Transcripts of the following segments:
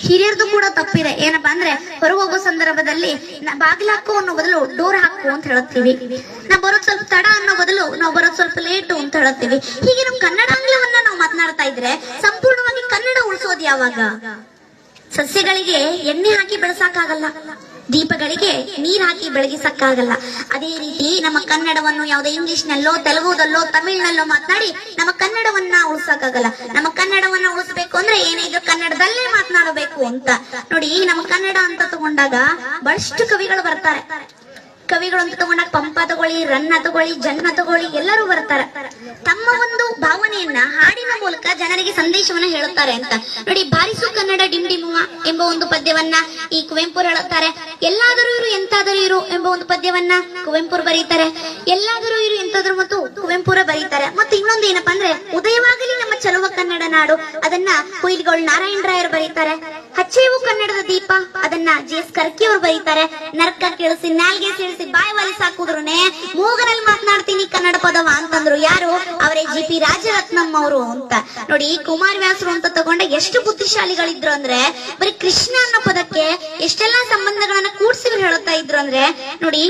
ಹಿರಿಯರದು ಕೂಡ ತಪ್ಪಿದೆ. ಏನಪ್ಪಾ ಅಂದ್ರೆ ಹೊರಗೆ ಹೋಗೋ ಸಂದರ್ಭದಲ್ಲಿ ಬಾಗಿಲು ಹಾಕು ಅನ್ನೋ ಬದಲು ಡೋರ್ ಹಾಕು ಅಂತ ಹೇಳುತ್ತೀವಿ. ನಾವು ಬರೋದ್ ಸ್ವಲ್ಪ ತಡ ಅನ್ನೋ ಬದಲು ನಾವು ಬರೋದ್ ಸ್ವಲ್ಪ ಲೇಟು ಅಂತ ಹೇಳುತ್ತೀವಿ. ಹೀಗೆ ನಮ್ ಕನ್ನಡಾಂಗ್ಲವನ್ನ ನಾವು ಮಾತನಾಡ್ತಾ ಇದ್ರೆ ಸಂಪೂರ್ಣವಾಗಿ ಕನ್ನಡ ಉಳಿಸೋದು ಯಾವಾಗ? ಸಸ್ಯಗಳಿಗೆ ಎಣ್ಣೆ ಹಾಕಿ ಬೆಳೆಸಕ್ಕಾಗಲ್ಲ, ದೀಪಗಳಿಗೆ ನೀರ್ ಹಾಕಿ ಬೆಳಗಿಸಕ್ಕಾಗಲ್ಲ. ಅದೇ ರೀತಿ ನಮ್ಮ ಕನ್ನಡವನ್ನು ಯಾವುದೇ ಇಂಗ್ಲಿಷ್ ನಲ್ಲೋ ತೆಲುಗುದಲ್ಲೋ ತಮಿಳ್ನಲ್ಲೋ ಮಾತನಾಡಿ ನಮ್ಮ ಕನ್ನಡವನ್ನ ಉಳಿಸಕ್ಕಾಗಲ್ಲ. ನಮ್ಮ ಕನ್ನಡವನ್ನ ಉಳಿಸ್ಬೇಕು ಅಂದ್ರೆ ಏನಿದ್ರು ಕನ್ನಡದಲ್ಲೇ ಮಾತನಾಡಬೇಕು ಅಂತ ನೋಡಿ. ನಮ್ಮ ಕನ್ನಡ ಅಂತ ತಗೊಂಡಾಗ ಬಹಳಷ್ಟು ಕವಿಗಳು ಬರ್ತಾರೆ. ಕವಿಗಳು ಅಂತ ತಗೊಂಡಾಗ ಪಂಪ ತಗೊಳ್ಳಿ, ರನ್ನ ತಗೊಳ್ಳಿ, ಜನ್ನ ತಗೊಳ್ಳಿ, ಎಲ್ಲರೂ ಬರ್ತಾರೆ. ತಮ್ಮ ಒಂದು ಭಾವನೆಯನ್ನ ಹಾಡಿನ ಮೂಲಕ ಜನರಿಗೆ ಸಂದೇಶವನ್ನ ಹೇಳುತ್ತಾರೆ ಅಂತ ನೋಡಿ. ಬಾರಿಸು ಕನ್ನಡ ಡಿಂಡಿಮುವ ಎಂಬ ಒಂದು ಪದ್ಯವನ್ನ ಈ ಕುವೆಂಪು ಹೇಳುತ್ತಾರೆ. ಎಲ್ಲಾದರೂ ಇರು ಎಂತಾದರೂ ಇರು ಎಂಬ ಒಂದು ಪದ್ಯವನ್ನ ಕುವೆಂಪು ಬರೀತಾರೆ. ಎಲ್ಲಾದರೂ ಇರು ಎಂತಾದರೂ ಮತ್ತು ಕುವೆಂಪುರ ಬರೀತಾರೆ. ಮತ್ತೆ ಇನ್ನೊಂದು ಏನಪ್ಪಾ ಅಂದ್ರೆ ಉದಯವಾಗಲಿ ನಮ್ಮ ಚಲುವ ಕನ್ನಡ ನಾಡು, ಅದನ್ನ ಕುಯಿಲ್ಗೋಳ್ ನಾರಾಯಣರಾಯರು ಬರೀತಾರೆ. ಹಚ್ಚೇವು ಕನ್ನಡದ ದೀಪ, ಅದನ್ನ ಜಿ.ಎಸ್. ಕರ್ಕಿ ಅವರು ಬರೀತಾರೆ. ನರ್ಕ ಕೇಳಿಸಿ ನಾಲ್ಗೆ ಸೇರಿಸಿ ಬಾಯಿ ವಾಲಿಸಿ ಹಾಕುದ್ರುನೆ ಮೂಗರಲ್ಲಿ ಮಾತನಾಡ್ತೀನಿ ಕನ್ನಡ ಪದವ ಅಂತಂದ್ರು. ಯಾರು? ಅವರೇ ಜಿ.ಪಿ. ರಾಜರತ್ನಂ ಅವರು ಅಂತ ನೋಡಿ. ಕುಮಾರವ್ಯಾಸರು ಅಂತ ತಗೊಂಡ ಎಷ್ಟು ಬುದ್ಧಿಶಾಲಿಗಳಿದ್ರು ಅಂದ್ರೆ ಬರೀ ಕೃಷ್ಣ ಅನ್ನೋ ಪದಕ್ಕೆ ಎಷ್ಟೆಲ್ಲಾ ಸಂಬಂಧಗಳನ್ನ ಕೂಡ್ಸಿ ಹೇಳುತ್ತಾ ಇದ್ರು ಅಂದ್ರೆ ನೋಡಿ.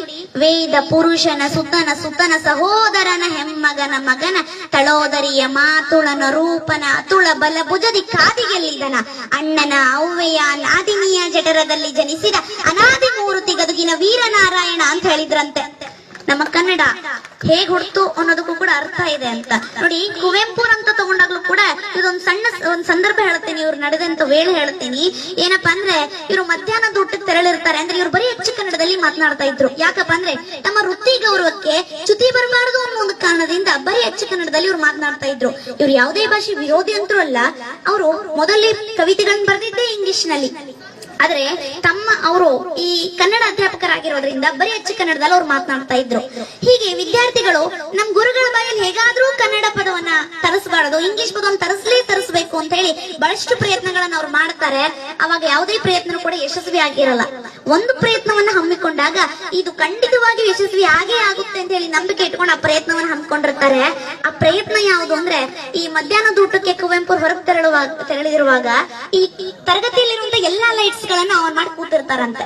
ವೇದ ಪುರುಷನ ಸುತನ ಸುತನ ಸಹೋದರನ ಹೆಮ್ಮಗನ ಮಗನ ತಳೋದರಿಯ ಮಾತುಳನ ರೂಪನ ಅತುಳ ಬಲ ಭುಜದಿ ಕಾದಿಗೆಲ್ಲಿದನ ಅಣ್ಣನ ಅವ್ವೆಯ ನಾದಿನಿಯ ಜಠರದಲ್ಲಿ ಜನಿಸಿದ ಅನಾದಿ ಮೂರುತಿ ಗದುಗಿನ ವೀರನಾರಾಯಣ ಅಂತ ಹೇಳಿದ್ರಂತೆ. ನಮ್ಮ ಕನ್ನಡ ಹೇಗ್ ಹುಡ್ತು ಅನ್ನೋದಕ್ಕೂ ಕೂಡ ಅರ್ಥ ಇದೆ ಅಂತ ನೋಡಿ. ಕುವೆಂಪು ಅಂತ ತಗೊಂಡಾಗ್ಲೂ ಕೂಡ ಇದೊಂದು ಒಂದ್ ಸಂದರ್ಭ ಹೇಳ್ತೀನಿ, ಇವ್ರು ನಡೆದಂತ ವೇಳೆ ಹೇಳ್ತೀನಿ. ಏನಪ್ಪಾ ಅಂದ್ರೆ ಇವ್ರು ಮಧ್ಯಾಹ್ನದ ಊಟಕ್ಕೆ ತೆರಳಿರ್ತಾರೆ. ಅಂದ್ರೆ ಇವ್ರು ಬರೀ ಹೆಚ್ಚು ಕನ್ನಡದಲ್ಲಿ ಮಾತನಾಡ್ತಾ ಇದ್ರು. ಯಾಕಪ್ಪ ಅಂದ್ರೆ ನಮ್ಮ ವೃತ್ತಿ ಗೌರವಕ್ಕೆ ಚ್ಯುತಿ ಬರಬಾರದು ಅನ್ನೋ ಒಂದು ಕಾರಣದಿಂದ ಬರೀ ಹೆಚ್ಚು ಕನ್ನಡದಲ್ಲಿ ಇವ್ರು ಮಾತನಾಡ್ತಾ ಇದ್ರು. ಇವ್ರು ಯಾವುದೇ ಭಾಷೆ ವಿರೋಧಿ ಅಂತೂ ಅಲ್ಲ. ಅವರು ಮೊದಲೇ ಕವಿತೆಗಳನ್ನ ಬರೆದಿದ್ದೇ ಇಂಗ್ಲಿಷ್ ನಲ್ಲಿ. ಆದ್ರೆ ಅವರು ಈ ಕನ್ನಡ ಅಧ್ಯಾಪಕರಾಗಿರೋದ್ರಿಂದ ಬರೀ ಹೆಚ್ಚು ಕನ್ನಡದಲ್ಲಿ ಅವ್ರು ಮಾತನಾಡ್ತಾ ಇದ್ರು. ಹೀಗೆ ವಿದ್ಯಾರ್ಥಿಗಳು ನಮ್ ಗುರುಗಳ ಬಾಯಲ್ಲಿ ಹೇಗಾದ್ರೂ ಕನ್ನಡ ಪದವನ್ನ ತರಿಸಬಾರದು, ಇಂಗ್ಲಿಷ್ ಪದವನ್ನು ತರಿಸಬೇಕು ಅಂತ ಹೇಳಿ ಬಹಳಷ್ಟು ಪ್ರಯತ್ನಗಳನ್ನ ಅವ್ರು ಮಾಡ್ತಾರೆ. ಅವಾಗ ಯಾವುದೇ ಪ್ರಯತ್ನ ಕೂಡ ಯಶಸ್ವಿ ಆಗಿರಲ್ಲ. ಒಂದು ಪ್ರಯತ್ನವನ್ನ ಹಮ್ಮಿಕೊಂಡಾಗ ಇದು ಖಂಡಿತವಾಗಿ ಯಶಸ್ವಿ ಆಗೇ ಆಗುತ್ತೆ ಅಂತ ಹೇಳಿ ನಂಬಿಕೆ ಇಟ್ಕೊಂಡು ಆ ಪ್ರಯತ್ನವನ್ನ ಹಮ್ಮಿಕೊಂಡಿರ್ತಾರೆ. ಆ ಪ್ರಯತ್ನ ಯಾವುದು ಅಂದ್ರೆ ಈ ಮಧ್ಯಾಹ್ನದ ಊಟಕ್ಕೆ ಕುವೆಂಪು ಹೊರಗೆ ತೆರಳಿರುವಾಗ ಈ ತರಗತಿಯಲ್ಲಿರುವಂತ ಎಲ್ಲಾ ಲೈಟ್ಸ್ ಗಳನ್ನ ಆನ್ ಮಾಡಿ ಕೂತಿರ್ತಾರಂತೆ.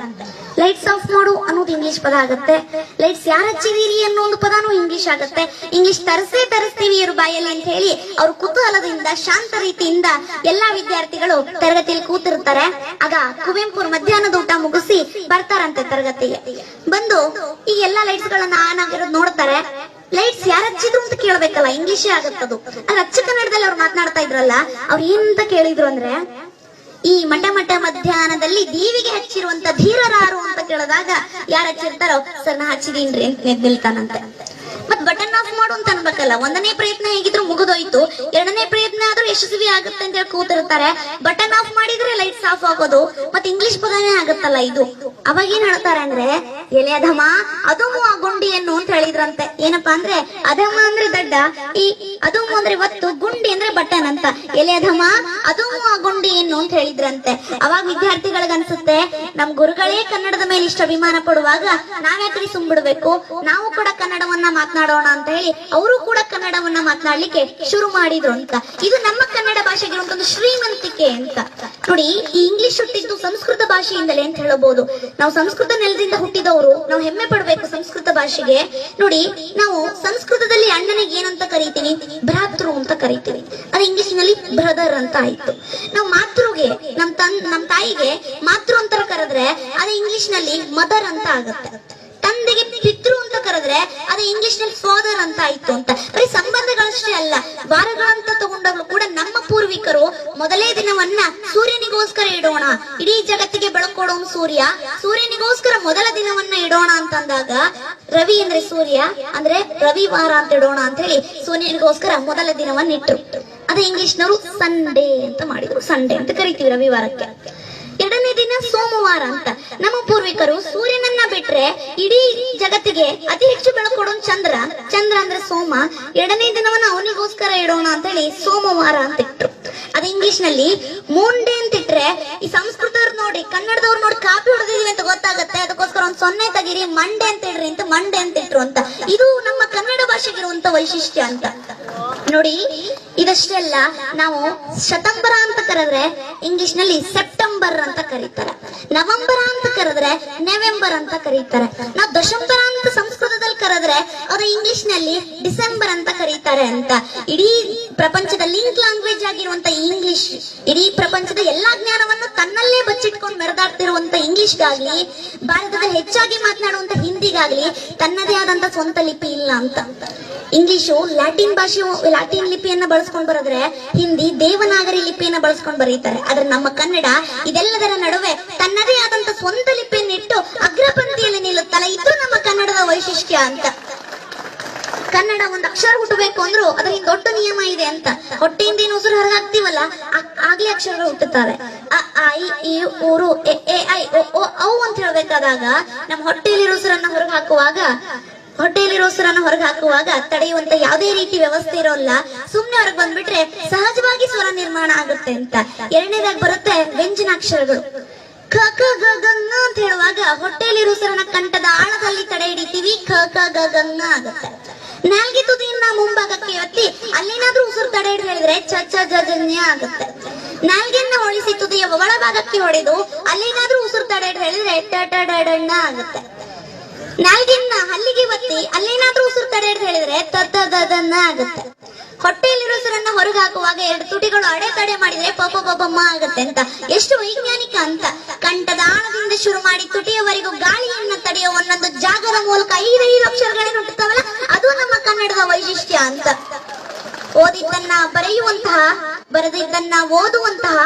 ಲೈಟ್ಸ್ ಆಫ್ ಮಾಡು ಅನ್ನೋದು ಇಂಗ್ಲಿಷ್ ಪದ ಆಗುತ್ತೆ. ಲೈಟ್ಸ್ ಯಾರು ಹಚ್ಚಿದೀರಿ ಅನ್ನೋ ಒಂದು ಪದಾನು ಇಂಗ್ಲಿಷ್ ಆಗುತ್ತೆ. ಇಂಗ್ಲಿಷ್ ತರಿಸ್ತೀವಿ ಇವ್ರ ಬಾಯಲ್ಲಿ ಅಂತ ಹೇಳಿ ಅವ್ರ ಕುತೂಹಲದಿಂದ ಶಾಂತ ರೀತಿಯಿಂದ ಎಲ್ಲಾ ವಿದ್ಯಾರ್ಥಿಗಳು ತರಗತಿಯಲ್ಲಿ ಕೂತಿರ್ತಾರೆ. ಆಗ ಕುವೆಂಪು ಮಧ್ಯಾಹ್ನದ ಊಟ ಮುಗಿಸಿ ಬರ್ತಾರಂತೆ ತರಗತಿಗೆ. ಬಂದು ಈ ಎಲ್ಲಾ ಲೈಟ್ಸ್ ಗಳನ್ನ ಆನ್ ಆಗಿರೋದು ನೋಡ್ತಾರೆ. ಲೈಟ್ಸ್ ಯಾರು ಹಚ್ಚಿದ್ರು ಅಂತ ಕೇಳ್ಬೇಕಲ್ಲ, ಇಂಗ್ಲಿಷೇ ಆಗತ್ತದು. ಅದ್ ಅಚ್ಚ ಕನ್ನಡದಲ್ಲಿ ಅವ್ರು ಮಾತನಾಡ್ತಾ ಇದ್ರಲ್ಲ, ಅವ್ರು ಏನಂತ ಕೇಳಿದ್ರು ಅಂದ್ರೆ ಈ ಮಠ ಮಧ್ಯಾಹ್ನದಲ್ಲಿ ದೀವಿಗೆ ಹಚ್ಚಿರುವಂತ ಧೀರರಾರು ಅಂತ ಕೇಳಿದಾಗ ಯಾರು ಹಚ್ಚಿರ್ತಾರೋ ಸರ್ ನಾ ಹಚ್ಚಿದೀನ್ರಿ ಅಂತ ನಿಲ್ತಾನಂತೆ. ಮತ್ ಬಟನ್ ಆಫ್ ಮಾಡು ಅಂತ ಅನ್ಬೇಕಲ್ಲ. ಒಂದನೇ ಪ್ರಯತ್ನ ಹೇಗಿದ್ರು ಮುಗಿದೋಯ್ತು, ಎರಡನೇ ಪ್ರಯತ್ನ ಆದ್ರೂ ಯಶಸ್ವಿ ಆಗುತ್ತೆ ಅಂತ ಹೇಳಿ ಕೂತಿರ್ತಾರೆ. ಬಟನ್ ಆಫ್ ಮಾಡಿದ್ರೆ ಲೈಟ್ಸ್ ಆಫ್ ಆಗೋದು, ಮತ್ತೆ ಇಂಗ್ಲಿಷ್ ಪದನೇ ಆಗುತ್ತಲ್ಲ ಇದು. ಅವಾಗ ಏನ್ ಹೇಳ್ತಾರೆ ಅಂದ್ರೆ ಎಲೆ ಅಧಮ ಅದುಮು ಆ ಗುಂಡಿಯನ್ನು ಅಂತ ಹೇಳಿದ್ರಂತೆ. ಏನಪ್ಪಾ ಅಂದ್ರೆ ಅಧಮ ಅಂದ್ರೆ ದಡ್ಡ, ಈ ಅದುಮು ಅಂದ್ರೆ ಒತ್ತು, ಗುಂಡಿ ಅಂದ್ರೆ ಬಟನ್ ಅಂತ. ಎಲೆ ಅಧಮ ಅದುಮು ಆ ಗುಂಡಿಯನ್ನು ಅಂತ ಹೇಳಿದ್ರಂತೆ. ಅವಾಗ ವಿದ್ಯಾರ್ಥಿಗಳಿಗೆ ಅನ್ಸುತ್ತೆ ನಮ್ ಗುರುಗಳೇ ಕನ್ನಡದ ಮೇಲೆ ಇಷ್ಟ ಅಭಿಮಾನ ಪಡುವಾಗ ನಾವ್ಯಾಕ್ರಿ ಸುಮ್ಬಿಡ್ಬೇಕು, ನಾವು ಕೂಡ ಕನ್ನಡವನ್ನ ಮಾತನಾಡೋಣ ಅಂತ ಹೇಳಿ ಅವರು ಕೂಡ ಕನ್ನಡವನ್ನ ಮಾತನಾಡ್ಲಿಕ್ಕೆ ಶುರು ಮಾಡಿದ್ರು ಅಂತ. ಇದು ನಮ್ಮ ಕನ್ನಡ ಭಾಷೆಗೆ ಒಂದು ಶ್ರೀಮಂತಿಕೆ ಅಂತ ನೋಡಿ. ಈ ಇಂಗ್ಲಿಷ್ ಹುಟ್ಟಿದ್ದು ಸಂಸ್ಕೃತ ಭಾಷೆಯಿಂದಲೇ ಅಂತ ಹೇಳಬಹುದು. ನಾವು ಸಂಸ್ಕೃತ ನೆಲದಿಂದ ಹುಟ್ಟಿದವರು, ನಾವು ಹೆಮ್ಮೆ ಪಡಬೇಕು ಸಂಸ್ಕೃತ ಭಾಷೆಗೆ. ನೋಡಿ, ನಾವು ಸಂಸ್ಕೃತದಲ್ಲಿ ಅಣ್ಣನಿಗೆ ಏನಂತ ಕರಿತೀವಿ? ಭ್ರಾತೃ ಅಂತ ಕರಿತೀವಿ. ಅದು ಇಂಗ್ಲಿಷ್ ನಲ್ಲಿ ಬ್ರದರ್ ಅಂತ ಆಯ್ತು. ನಾವು ಮಾತೃಗೆ ನಮ್ ತಾಯಿಗೆ ಮಾತೃ ಅಂತ ಕರೆದ್ರೆ ಅದು ಇಂಗ್ಲಿಷ್ ನಲ್ಲಿ ಮದರ್ ಅಂತ ಆಗುತ್ತೆ. ತಂದೆಗೆ ಪಿತೃ ಅಂತ ಕರೆದ್ರೆ ಅದು ಇಂಗ್ಲಿಷ್ ನಲ್ಲಿ ಫಾದರ್ ಅಂತ ಆಯ್ತು ಅಂತ. ಬರೀ ಸಂಬಂಧಗಳಷ್ಟೇ ಅಲ್ಲ, ವಾರಗಳಂತ ತಗೊಂಡಾಗ್ಲೂ ಕೂಡ ನಮ್ಮ ಪೂರ್ವಿಕರು ಮೊದಲೇ ದಿನವನ್ನ ಸೂರ್ಯನಿಗೋಸ್ಕರ ಇಡೋಣ, ಇಡೀ ಜಗತ್ತಿಗೆ ಬೆಳಕೊಡೋನು ಸೂರ್ಯ, ಸೂರ್ಯನಿಗೋಸ್ಕರ ಮೊದಲ ದಿನವನ್ನ ಇಡೋಣ ಅಂತಂದಾಗ ರವಿ ಅಂದ್ರೆ ಸೂರ್ಯ ಅಂದ್ರೆ ರವಿವಾರ ಅಂತ ಇಡೋಣ ಅಂತ ಹೇಳಿ ಸೂರ್ಯನಿಗೋಸ್ಕರ ಮೊದಲ ದಿನವನ್ನ ಇಟ್ರು. ಅದೇ ಇಂಗ್ಲಿಷ್ ನವರು ಸಂಡೇ ಅಂತ ಮಾಡಿದ್ರು. ಸಂಡೇ ಅಂತ ಕರಿತೀವಿ ರವಿವಾರಕ್ಕೆ. ಎರಡನೇ ದಿನ ಸೋಮವಾರ ಅಂತ. ನಮ್ಮ ಪೂರ್ವಿಕರು ಸೂರ್ಯನನ್ನ ಬಿಟ್ರೆ ಇಡೀ ಜಗತ್ತಿಗೆ ಅತಿ ಹೆಚ್ಚು ಬೆಳಕೊಡೋನು ಚಂದ್ರ, ಚಂದ್ರ ಅಂದ್ರೆ ಸೋಮ. ಎರಡನೇ ದಿನವನ್ನ ಅವನಿಗೋಸ್ಕರ ಇಡೋಣ ಅಂತ ಹೇಳಿ ಸೋಮವಾರ ಅಂತ ಇಟ್ರು. ಅದು ಇಂಗ್ಲಿಷ್ ನಲ್ಲಿ ಮೂನ್ ಡೇ ಅಂತ ಇಟ್ರೆ ಈ ಸಂಸ್ಕೃತವ್ರು ನೋಡಿ ಕನ್ನಡದವ್ರು ನೋಡಿ ಕಾಪಿ ಹೊಡೆದಿದೀವಿ ಅಂತ ಗೊತ್ತಾಗತ್ತೆ. ಅದಕ್ಕೋಸ್ಕರ ಒಂದ್ 0 ತೆಗೀರಿ, ಮಂಡೇ ಅಂತ ಇಡ್ರಿ ಅಂತ ಮಂಡೇ ಅಂತ ಇಟ್ರು ಅಂತ. ಇದು ನಮ್ಮ ಕನ್ನಡ ಭಾಷೆಗಿರುವಂತ ವೈಶಿಷ್ಟ್ಯ ಅಂತ ನೋಡಿ. ಇದಷ್ಟೇ ಅಲ್ಲ, ನಾವು ಶತಂಬರ ಅಂತ ಕರೆದ್ರೆ ಇಂಗ್ಲಿಷ್ ನಲ್ಲಿ ಸೆಪ್ಟೆಂಬರ್ ನವೆಂಬರ್ ಅಂತ ಕರೀತಾರೆ. ನವೆಂಬರ ಅಂತ ಕರೆದ್ರೆ ನವೆಂಬರ್ ಅಂತ ಕರೀತಾರೆ. ನಾವು ದಶಂಬರ ಅಂತ ಸಂಸ್ಕೃತದಲ್ಲಿ ಕರೆದ್ರೆ ಅದು ಇಂಗ್ಲಿಷ್ ನಲ್ಲಿ ಡಿಸೆಂಬರ್ ಅಂತ ಕರೀತಾರೆ ಅಂತ. ಇಡೀ ಪ್ರಪಂಚದ ಲಿಂಕ್ ಲ್ಯಾಂಗ್ವೇಜ್ ಆಗಿರುವಂತ ಇಂಗ್ಲಿಷ್, ಇಡೀ ಪ್ರಪಂಚದ ಎಲ್ಲಾ ಜ್ಞಾನವನ್ನು ತನ್ನಲ್ಲೇ ಬಚ್ಚಿಟ್ಕೊಂಡು ಮೆರೆದಾಡ್ತಿರುವಂತ ಇಂಗ್ಲಿಷ್ಗಾಗ್ಲಿ, ಭಾರತದ ಹೆಚ್ಚಾಗಿ ಮಾತನಾಡುವಂತ ಹಿಂದಿಗಾಗ್ಲಿ ತನ್ನದೇ ಆದಂತ ಸ್ವಂತ ಲಿಪಿ ಇಲ್ಲ ಅಂತ. ಇಂಗ್ಲಿಷು ಲ್ಯಾಟಿನ್ ಲಿಪಿಯನ್ನ ಬಳಸ್ಕೊಂಡು ಬರೆದ್ರೆ, ಹಿಂದಿ ದೇವನಾಗರಿ ಲಿಪಿಯನ್ನ ಬಳಸ್ಕೊಂಡು ಬರೀತಾರೆ. ಆದ್ರೆ ನಮ್ಮ ಕನ್ನಡ ಇದೆಲ್ಲದರ ನಡುವೆ ತನ್ನದೇ ಆದಂತ ಸ್ವಂತ ಲಿಪಿಯನ್ನಿಟ್ಟು ಅಗ್ರಪಂಕ್ತಿಯಲ್ಲಿ ನಿಲ್ಲುತ್ತಲ್ಲ, ಇದು ನಮ್ಮ ಕನ್ನಡದ ವೈಶಿಷ್ಟ್ಯ ಅಂತ. ಕನ್ನಡ ಒಂದು ಅಕ್ಷರ ಹುಟ್ಟಬೇಕು ಅಂದ್ರೂ ಅದರಿಂದ ದೊಡ್ಡ ನಿಯಮ ಇದೆ ಅಂತ. ಹೊಟ್ಟೆಯಿಂದ ಏನು ಉಸಿರು ಹೊರಗಾಗ್ತೀವಲ್ಲ ಆಗ್ಲೇ ಅಕ್ಷರಗಳು ಹುಟ್ಟುತ್ತವೆ. ಅ ಆ ಇ ಈ ಊರು ಎ ಎ ಐ ಒ ಓ ಔ ಅಂತ ಹೇಳ್ಬೇಕಾದಾಗ ನಮ್ಮ ಹೊಟ್ಟೆಯಲ್ಲಿರೋ ಉಸಿರನ್ನ ಹೊರಗೆ ಹಾಕುವಾಗ ತಡೆಯುವಂತ ಯಾವುದೇ ರೀತಿ ವ್ಯವಸ್ಥೆ ಇರೋಲ್ಲ. ಸುಮ್ನೆ ಹೊರಗೆ ಬಂದ್ಬಿಟ್ರೆ ಸಹಜವಾಗಿ ಸ್ವರ ನಿರ್ಮಾಣ ಆಗುತ್ತೆ ಅಂತ. ಎರಡನೇದಾಗಿ ಬರುತ್ತೆ ವ್ಯಂಜನಾಕ್ಷರಗಳು. ಕ ಕ ಗ ಗ ಂಗ ಅಂತ ಹೇಳುವಾಗ ಹೊಟ್ಟೆಯಲ್ಲಿರೋ ಉಸಿರನ್ನ ಕಂಠದ ಆಳದಲ್ಲಿ ತಡೆ ಹಿಡಿತೀವಿ, ಕ ಕ ಗ ಗ ಂಗ ಆಗುತ್ತೆ. ನಾಲ್ಗೆ ತುದಿಯನ್ನ ಮುಂಭಾಗಕ್ಕೆ ಎತ್ತಿ ಅಲ್ಲೇನಾದ್ರೂ ಉಸಿರು ತಡೆ ಹಿಡಿದು ಹೇಳಿದ್ರೆ ಚ ಚ ಜ ಜ ಜ್ಞ ಆಗುತ್ತೆ. ನಾಲ್ಗೆಯನ್ನ ಹೊಳಿಸಿ ತುದಿಯ ಒಳಭಾಗಕ್ಕೆ ಹೊಡೆದು ಅಲ್ಲೇನಾದ್ರೂ ಉಸಿರು ತಡೆ ಹಿಡಿದು ಹೇಳಿದ್ರೆ ಟ ಟ ಡ ಡ ಣ ಆಗುತ್ತೆ. ನಾಲ್ಗೆನ್ನ ಹಲ್ಲಿಗೆ ಒತ್ತಿ ಅಲ್ಲೇನಾದ್ರೂ ಉಸಿರು ತಡೆ ಹಿಡಿದು ಹೇಳಿದ್ರೆ ತ ತ ದ ದ ನ ಆಗುತ್ತೆ. ಹೊಟ್ಟೆಯಲ್ಲಿರೋ ಉಸಿರನ್ನ ಹೊರಗೆ ಹಾಕುವಾಗ ಎರಡು ತುಟಿಗಳು ಅಡೆತಡೆ ಮಾಡಿದ್ರೆ ಪ ಪ ಪ ಪ ಮ ಆಗುತ್ತೆ ಅಂತ. ಎಷ್ಟು ವೈಜ್ಞಾನಿಕ ಅಂತ. ಕಂಠದ ಆಳದಿಂದ ಶುರು ಮಾಡಿ ತುಟಿಯವರೆಗೂ ಗಾಳಿಯನ್ನ ತಡೆಯೋ ಒಂದೊಂದು ಜಾಗದ ಮೂಲಕ 5 ಅಕ್ಷರಗಳೇನು ಹುಟ್ಟುತ್ತಾವಲ್ಲ, ಅದು ನಮ್ಮ ಕನ್ನಡದ ವೈಶಿಷ್ಟ್ಯ ಅಂತ. ಓದಿದ್ದನ್ನ ಬರೆಯುವಂತಹ, ಬರೆದಿದ್ದನ್ನ ಓದುವಂತಹ,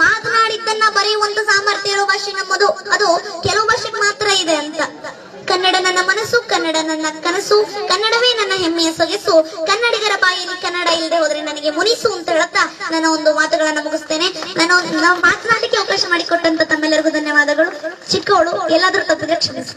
ಮಾತನಾಡಿದ್ದನ್ನ ಬರೆಯುವಂತ ಸಾಮರ್ಥ್ಯ ಇರೋ ಭಾಷೆ ನಮ್ಮದು. ಅದು ಕೆಲವು ಭಾಷೆಗೆ ಮಾತ್ರ ಇದೆ ಅಂತ. ಕನ್ನಡ ನನ್ನ ಮನಸ್ಸು, ಕನ್ನಡ ನನ್ನ ಕನಸು, ಕನ್ನಡವೇ ನನ್ನ ಹೆಮ್ಮೆಯ ಸೊಗಸು, ಕನ್ನಡಿಗರ ಬಾಯಲ್ಲಿ ಕನ್ನಡ ಇಲ್ಲದೆ ಹೋದ್ರೆ ನನಗೆ ಮುನಿಸು ಅಂತ ಹೇಳುತ್ತಾ ನನ್ನ ಒಂದು ಮಾತುಗಳನ್ನ ಮುಗಿಸ್ತೇನೆ. ನಾವು ಮಾತನಾಡಲಿಕ್ಕೆ ಅವಕಾಶ ಮಾಡಿಕೊಟ್ಟಂತ ತಮ್ಮೆಲ್ಲರಿಗೂ ಧನ್ಯವಾದಗಳು. ಚಿಕ್ಕವಳು ಎಲ್ಲಾದ್ರೂ ತಪ್ಪಿದ್ರೆ ಕ್ಷಮಿಸಿ.